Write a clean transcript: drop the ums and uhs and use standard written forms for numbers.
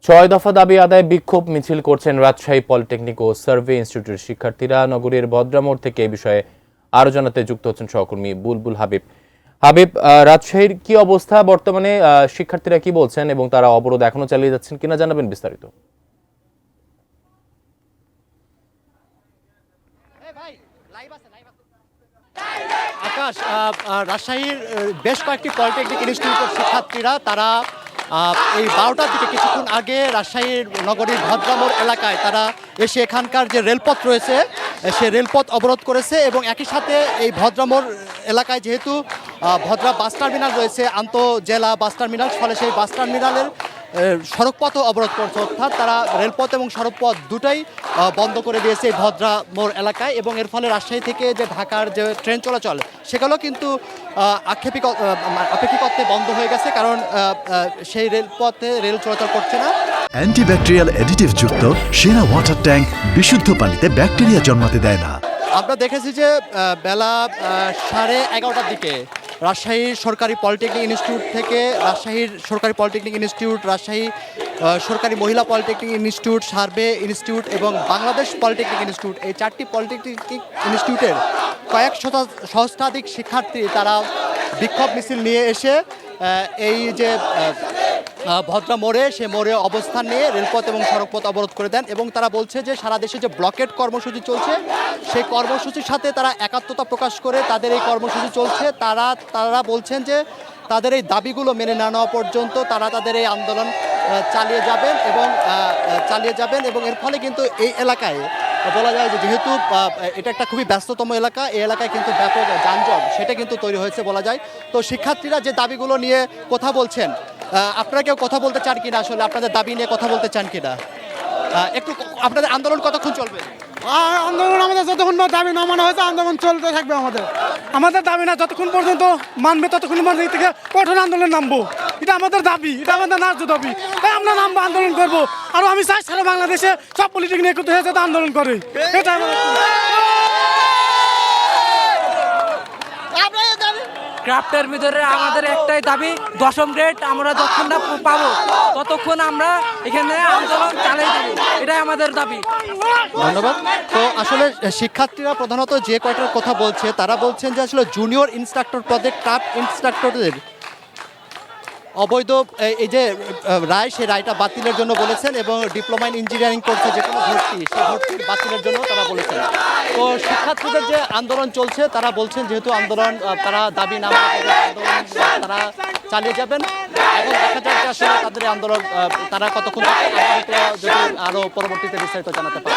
ছয় দফা দাবি আদায়ে বিক্ষোভ মিছিল করছেন রাজশাহী পলিটেকনিক ও সার্ভে ইনস্টিটিউটের শিক্ষার্থীরা। নগরীর ভদ্রামোড় থেকে এই বিষয়ে আরো জানাতে যুক্ত হচ্ছেন সহকর্মী বুলবুল হাবিব। হাবিব, রাজশাহীর কি অবস্থা বর্তমানে? শিক্ষার্থীরা কি বলছেন এবং তারা অবরোধ এখনো চালিয়ে যাচ্ছেন কিনা জানাবেন বিস্তারিত। আকাশ, রাজশাহীর বেশ কয়েকটি পলিটেকনিক ইনস্টিটিউটের শিক্ষার্থীরা তারা এই 12টার দিকে কিছুক্ষণ আগে রাজশাহীর নগরীর ভদ্রামোড় এলাকায় তারা এসে এখানকার যে রেলপথ রয়েছে সে রেলপথ অবরোধ করেছে এবং একই সাথে এই ভদ্রামোড় এলাকায় যেহেতু ভদ্রা বাস টার্মিনাল রয়েছে, আন্তঃজেলা বাস টার্মিনাল, ফলে সেই বাস টার্মিনালের সড়কপথও অবরোধ করছে, অর্থাৎ তারা রেলপথ এবং সড়কপথ দুটাই বন্ধ করে দিয়েছে এই ভদ্রা মোড় এলাকায়। এবং এর ফলে রাজশাহী থেকে যে ঢাকার যে ট্রেন চলাচল সেগুলো কিন্তু আপেক্ষিক অর্থে বন্ধ হয়ে গেছে, কারণ সেই রেলপথে রেল চলাচল করছে না। অ্যান্টিব্যাকটেরিয়াল অ্যাডিটিভ যুক্ত সেরা ওয়াটার ট্যাঙ্ক বিশুদ্ধ পানিতে ব্যাকটেরিয়া জন্মাতে দেয় না। আমরা দেখেছি যে বেলা 11:30টার দিকে রাজশাহীর সরকারি পলিটেকনিক ইনস্টিটিউট থেকে রাজশাহীর সরকারি পলিটেকনিক ইনস্টিটিউট, রাজশাহী সরকারি মহিলা পলিটেকনিক ইনস্টিটিউট, সার্ভে ইনস্টিটিউট এবং বাংলাদেশ পলিটেকনিক ইনস্টিটিউট, এই চারটি পলিটেকনিক ইনস্টিটিউটের কয়েক সহস্রাধিক শিক্ষার্থী তারা বিক্ষোভ মিছিল নিয়ে এসে এই যে ভদ্রা মোড়ে সে মোড়ে অবস্থান নিয়ে রেলপথ এবং সড়কপথ অবরোধ করে দেন। এবং তারা বলছে যে সারা দেশে যে ব্লকেট কর্মসূচি চলছে সেই কর্মসূচির সাথে তারা একাত্মতা প্রকাশ করে তাদের এই কর্মসূচি চলছে। তারা বলছেন যে তাদের এই দাবিগুলো মেনে না নেওয়া পর্যন্ত তারা তাদের এই আন্দোলন চালিয়ে যাবেন এবং এর ফলে কিন্তু এই এলাকায় বলা যায় যে যেহেতু এটা একটা খুবই ব্যস্ততম এলাকা, এই এলাকায় কিন্তু ব্যাপক যানজট সেটা কিন্তু তৈরি হয়েছে বলা যায়। তো শিক্ষার্থীরা যে দাবিগুলো নিয়ে কথা বলছেন, আপনারা কেউ কথা বলতে চান কিনা, আসলে আপনাদের দাবি নিয়ে কথা বলতে চান কিনা? একটু আপনাদের আন্দোলন কতক্ষণ চলবে? আন্দোলন আমাদের যতক্ষণ দাবি না মানা হয়েছে আন্দোলন চলতে থাকবে। আমাদের দাবি না যতক্ষণ পর্যন্ত মানবে ততক্ষণ আমাদের থেকে কঠোর আন্দোলন নামবো। এটা আমাদের দাবি, এটা আমাদের ন্যায্য দাবি, তাই আমরা নামবো, আন্দোলন করবো। আর আমি চাই সারা বাংলাদেশে সব পলিটিক্যাল একত্র হয়ে যাতে আন্দোলন করে। এটা ক্রাফটের ভিতরে আমাদের একটাই দাবি, 10ম গ্রেড আমরা যতক্ষণ না পাবো ততক্ষণ আমরা এখানে আন্দোলন চালিয়ে যাবো, এটাই আমাদের দাবি। ধন্যবাদ। তো আসলে শিক্ষার্থীরা প্রধানত যে কয়টার কথা বলছে তারা বলছেন যে আসলে জুনিয়র ইনস্ট্রাক্টর পদে ক্রাফট ইনস্ট্রাক্টরদের অবৈধ এই যে রায়, সেই রায়টা বাতিলের জন্য বলেছেন এবং ডিপ্লোমা ইন ইঞ্জিনিয়ারিং কোর্সে যে কোনো ভর্তি সেই ভর্তি বাতিলের জন্য তারা বলেছেন। তো শিক্ষার্থীদের যে আন্দোলন চলছে তারা বলছেন যেহেতু আন্দোলন তারা দাবি না আন্দোলন তারা চালিয়ে যাবেন এবং দেখা যাক যে আসলে তাদের আন্দোলন তারা কতক্ষণ যদি আরও পরবর্তীতে বিস্তারিত জানাতে পারে।